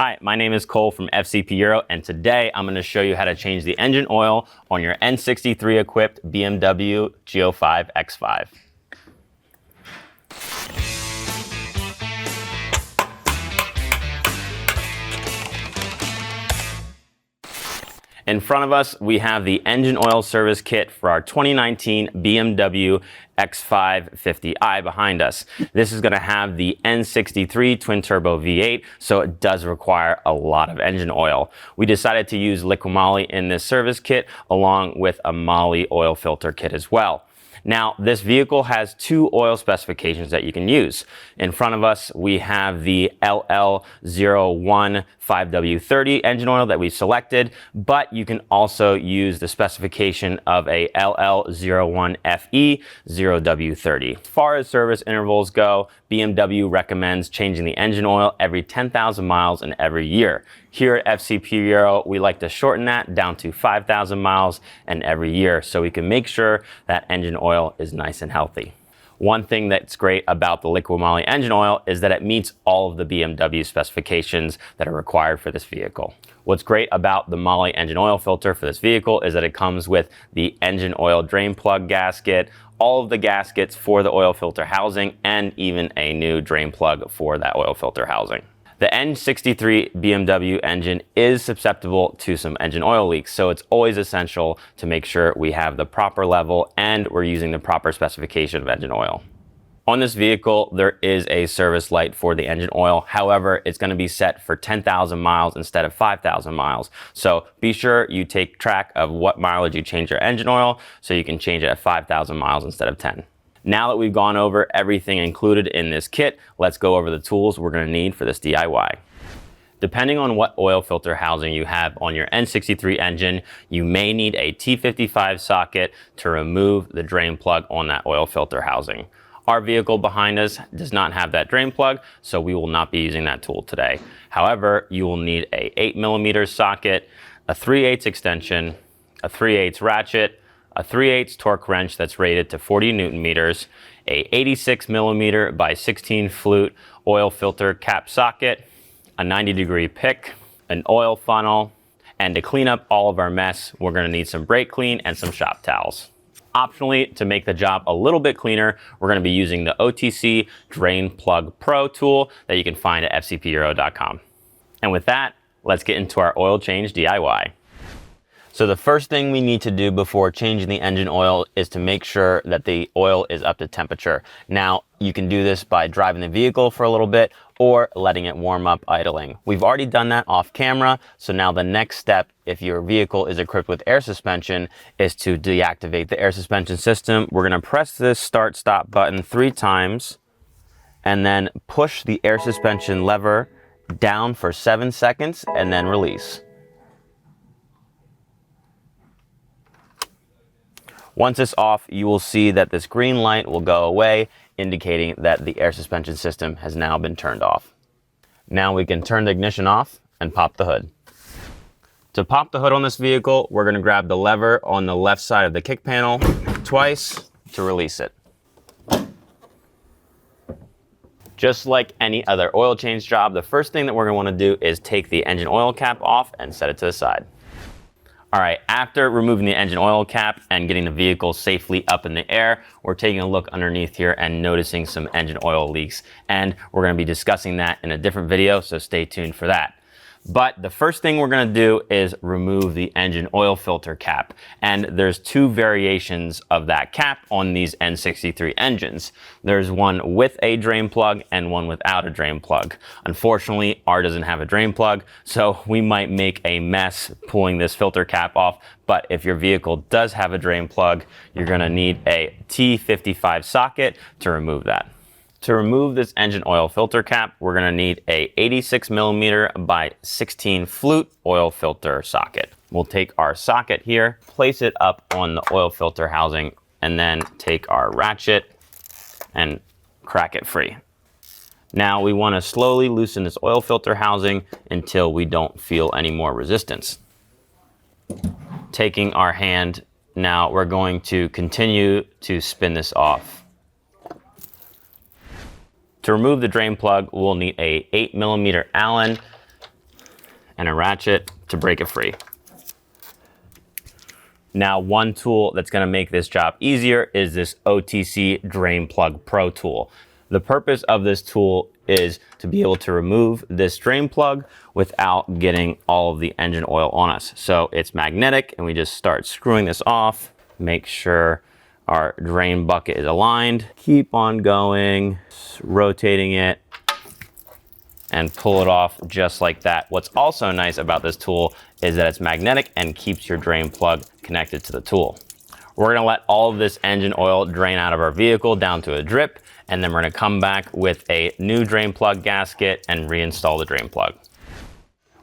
Hi, my name is Cole from FCP Euro, and today I'm going to show you how to change the engine oil on your N63 equipped BMW G05 X5. In front of us, we have the engine oil service kit for our 2019 BMW X5 50i behind us. This is going to have the N63 twin turbo V8, so it does require a lot of engine oil. We decided to use liquid moly in this service kit along with a moly oil filter kit as well. Now, this vehicle has two oil specifications that you can use. In front of us, we have the LL01 5W30 engine oil that we selected, but you can also use the specification of a LL01FE 0W30. As far as service intervals go, BMW recommends changing the engine oil every 10,000 miles in every year. Here at FCP Euro, we like to shorten that down to 5,000 miles and every year so we can make sure that engine oil is nice and healthy. One thing that's great about the liquid moly engine oil is that it meets all of the BMW specifications that are required for this vehicle. What's great about the moly engine oil filter for this vehicle is that it comes with the engine oil drain plug gasket, all of the gaskets for the oil filter housing, and even a new drain plug for that oil filter housing. The N63 BMW engine is susceptible to some engine oil leaks, so it's always essential to make sure we have the proper level and we're using the proper specification of engine oil. On this vehicle, there is a service light for the engine oil. However, it's going to be set for 10,000 miles instead of 5,000 miles. So be sure you take track of what mileage you change your engine oil so you can change it at 5,000 miles instead of 10. Now that we've gone over everything included in this kit, let's go over the tools we're going to need for this DIY. Depending on what oil filter housing you have on your N63 engine, you may need a T55 socket to remove the drain plug on that oil filter housing. Our vehicle behind us does not have that drain plug, so we will not be using that tool today. However, you will need a 8mm socket, a 3/8 extension, a 3/8 ratchet, a 3/8 torque wrench that's rated to 40 Newton meters, a 86mm by 16 flute oil filter cap socket, a 90-degree pick, an oil funnel, and to clean up all of our mess, we're going to need some brake clean and some shop towels. Optionally, to make the job a little bit cleaner, we're going to be using the OTC Drain Plug Pro tool that you can find at fcpeuro.com. And with that, let's get into our oil change DIY. So the first thing we need to do before changing the engine oil is to make sure that the oil is up to temperature. Now, you can do this by driving the vehicle for a little bit or letting it warm up idling. We've already done that off camera, so now the next step, if your vehicle is equipped with air suspension, is to deactivate the air suspension system. We're gonna press this start-stop button 3 times and then push the air suspension lever down for 7 seconds and then release. Once it's off, you will see that this green light will go away, indicating that the air suspension system has now been turned off. Now we can turn the ignition off and pop the hood. To pop the hood on this vehicle, we're going to grab the lever on the left side of the kick panel twice to release it. Just like any other oil change job, the first thing that we're going to want to do is take the engine oil cap off and set it to the side. All right, after removing the engine oil cap and getting the vehicle safely up in the air, we're taking a look underneath here and noticing some engine oil leaks. And we're gonna be discussing that in a different video, so stay tuned for that. But the first thing we're gonna do is remove the engine oil filter cap. And there's 2 variations of that cap on these N63 engines. There's one with a drain plug and one without a drain plug. Unfortunately, ours doesn't have a drain plug, so we might make a mess pulling this filter cap off. But if your vehicle does have a drain plug, you're gonna need a T55 socket to remove that. To remove this engine oil filter cap, we're going to need a 86mm by 16 flute oil filter socket. We'll take our socket here, place it up on the oil filter housing, and then take our ratchet and crack it free. Now we want to slowly loosen this oil filter housing until we don't feel any more resistance. Taking our hand, now we're going to continue to spin this off. To remove the drain plug, we'll need a 8mm Allen and a ratchet to break it free. Now, one tool that's going to make this job easier is this OTC Drain Plug Pro tool. The purpose of this tool is to be able to remove this drain plug without getting all of the engine oil on us. So it's magnetic, and we just start screwing this off, make sure our drain bucket is aligned, keep on going, rotating it, and pull it off just like that. What's also nice about this tool is that it's magnetic and keeps your drain plug connected to the tool. We're gonna let all of this engine oil drain out of our vehicle down to a drip, and then we're gonna come back with a new drain plug gasket and reinstall the drain plug.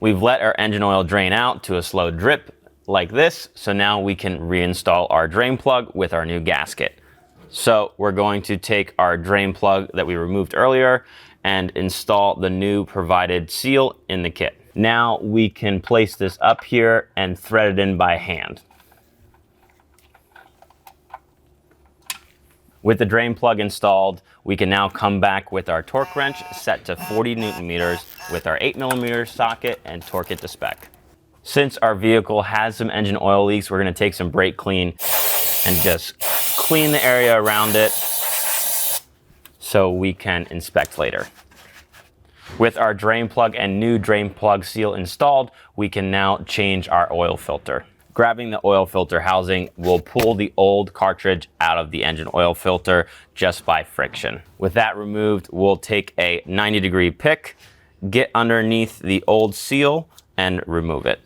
We've let our engine oil drain out to a slow drip like this, so now we can reinstall our drain plug with our new gasket. So we're going to take our drain plug that we removed earlier and install the new provided seal in the kit. Now we can place this up here and thread it in by hand. With the drain plug installed, we can now come back with our torque wrench set to 40 Newton meters with our 8mm socket and torque it to spec. Since our vehicle has some engine oil leaks, we're gonna take some brake clean and just clean the area around it so we can inspect later. With our drain plug and new drain plug seal installed, we can now change our oil filter. Grabbing the oil filter housing will pull the old cartridge out of the engine oil filter just by friction. With that removed, we'll take a 90-degree pick, get underneath the old seal, and remove it.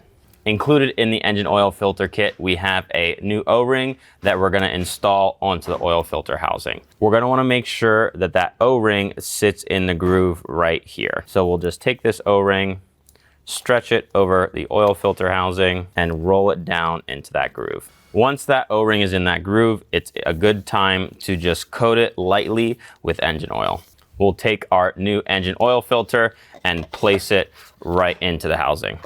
Included in the engine oil filter kit, we have a new O-ring that we're gonna install onto the oil filter housing. We're gonna wanna make sure that that O-ring sits in the groove right here. So we'll just take this O-ring, stretch it over the oil filter housing, and roll it down into that groove. Once that O-ring is in that groove, it's a good time to just coat it lightly with engine oil. We'll take our new engine oil filter and place it right into the housing.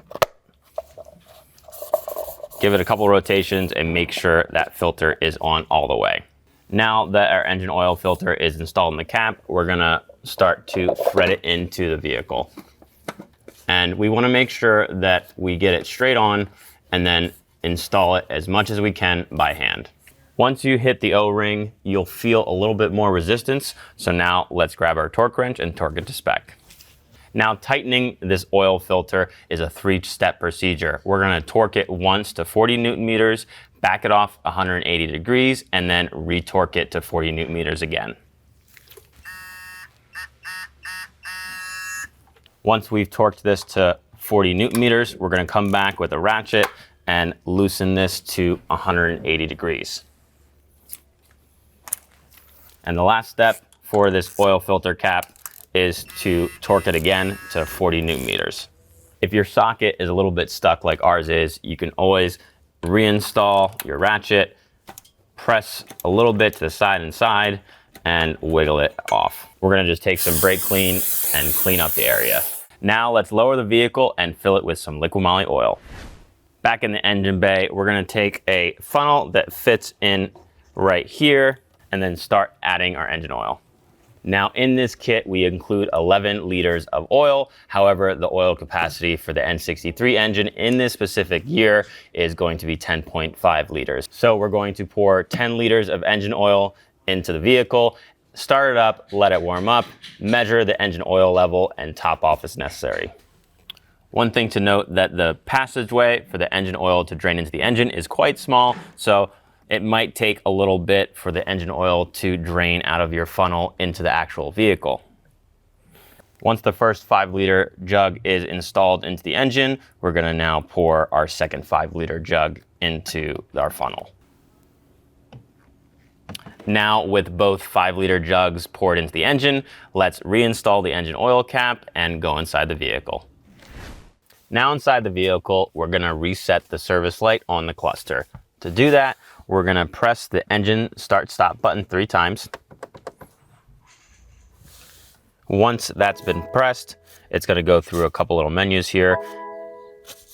Give it a couple rotations and make sure that filter is on all the way. Now that our engine oil filter is installed in the cap, we're gonna start to thread it into the vehicle. And we wanna make sure that we get it straight on and then install it as much as we can by hand. Once you hit the O-ring, you'll feel a little bit more resistance. So now let's grab our torque wrench and torque it to spec. Now, tightening this oil filter is a 3-step procedure. We're gonna torque it once to 40 Newton meters, back it off 180 degrees, and then retorque it to 40 Newton meters again. Once we've torqued this to 40 Newton meters, we're gonna come back with a ratchet and loosen this to 180 degrees. And the last step for this oil filter cap is to torque it again to 40 Newton meters. If your socket is a little bit stuck like ours is, you can always reinstall your ratchet, press a little bit to the side and side, and wiggle it off. We're gonna just take some brake clean and clean up the area. Now let's lower the vehicle and fill it with some liquid moly oil. Back in the engine bay, we're gonna take a funnel that fits in right here and then start adding our engine oil. Now in this kit, we include 11 liters of oil. However, the oil capacity for the N63 engine in this specific year is going to be 10.5 liters. So we're going to pour 10 liters of engine oil into the vehicle, start it up, let it warm up, measure the engine oil level, and top off as necessary. One thing to note that the passageway for the engine oil to drain into the engine is quite small, so it might take a little bit for the engine oil to drain out of your funnel into the actual vehicle. Once the first 5-liter jug is installed into the engine, we're gonna now pour our second 5-liter jug into our funnel. Now with both 5-liter jugs poured into the engine, let's reinstall the engine oil cap and go inside the vehicle. Now inside the vehicle, we're gonna reset the service light on the cluster. To do that, we're gonna press the engine start-stop button 3 times. Once that's been pressed, it's gonna go through a couple little menus here,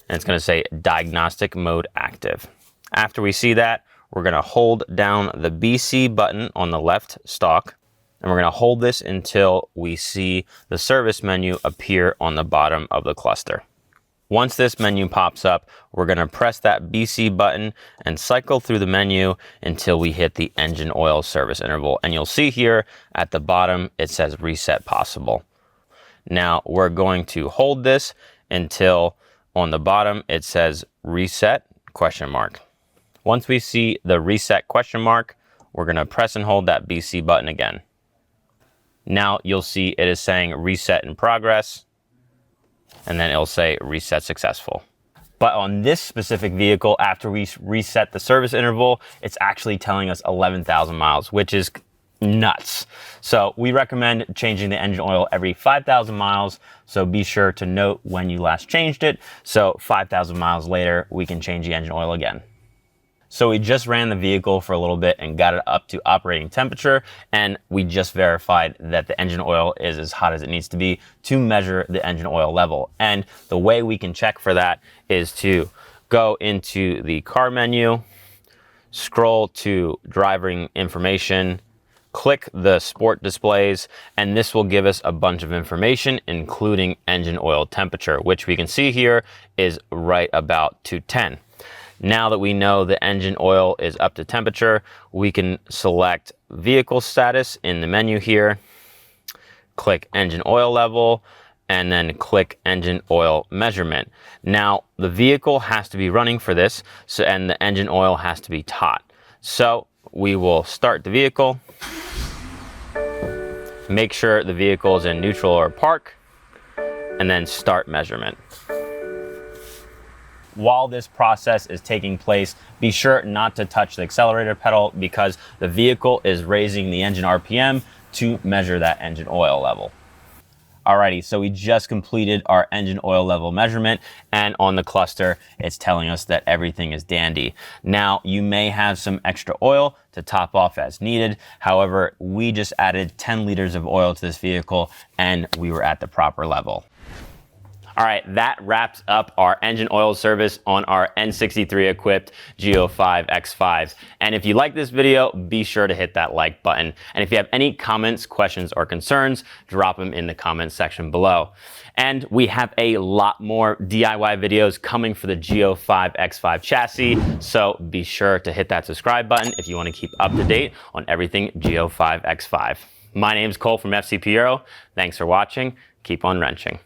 and it's gonna say diagnostic mode active. After we see that, we're gonna hold down the BC button on the left stalk, and we're gonna hold this until we see the service menu appear on the bottom of the cluster. Once this menu pops up, we're going to press that BC button and cycle through the menu until we hit the engine oil service interval. And you'll see here at the bottom, it says reset possible. Now we're going to hold this until on the bottom, it says reset question mark. Once we see the reset question mark, we're going to press and hold that BC button again. Now you'll see it is saying reset in progress, and then it'll say reset successful. But on this specific vehicle, after we reset the service interval, it's actually telling us 11,000 miles, which is nuts. So we recommend changing the engine oil every 5,000 miles. So be sure to note when you last changed it. So 5,000 miles later, we can change the engine oil again. So we just ran the vehicle for a little bit and got it up to operating temperature, and we just verified that the engine oil is as hot as it needs to be to measure the engine oil level. And the way we can check for that is to go into the car menu, scroll to driving information, click the sport displays, and this will give us a bunch of information, including engine oil temperature, which we can see here is right about 210. Now that we know the engine oil is up to temperature, we can select vehicle status in the menu here, click engine oil level, and then click engine oil measurement. Now the vehicle has to be running for this, and the engine oil has to be hot. So we will start the vehicle, make sure the vehicle is in neutral or park, and then start measurement. While this process is taking place, be sure not to touch the accelerator pedal because the vehicle is raising the engine RPM to measure that engine oil level. Alrighty, so we just completed our engine oil level measurement, and on the cluster, it's telling us that everything is dandy. Now, you may have some extra oil to top off as needed. However, we just added 10 liters of oil to this vehicle and we were at the proper level. All right, that wraps up our engine oil service on our N63 equipped G05 X5. And if you like this video, be sure to hit that like button. And if you have any comments, questions, or concerns, drop them in the comments section below. And we have a lot more DIY videos coming for the G05 X5 chassis. So be sure to hit that subscribe button if you want to keep up to date on everything G05 X5. My name's Cole from FC Piero. Thanks for watching. Keep on wrenching.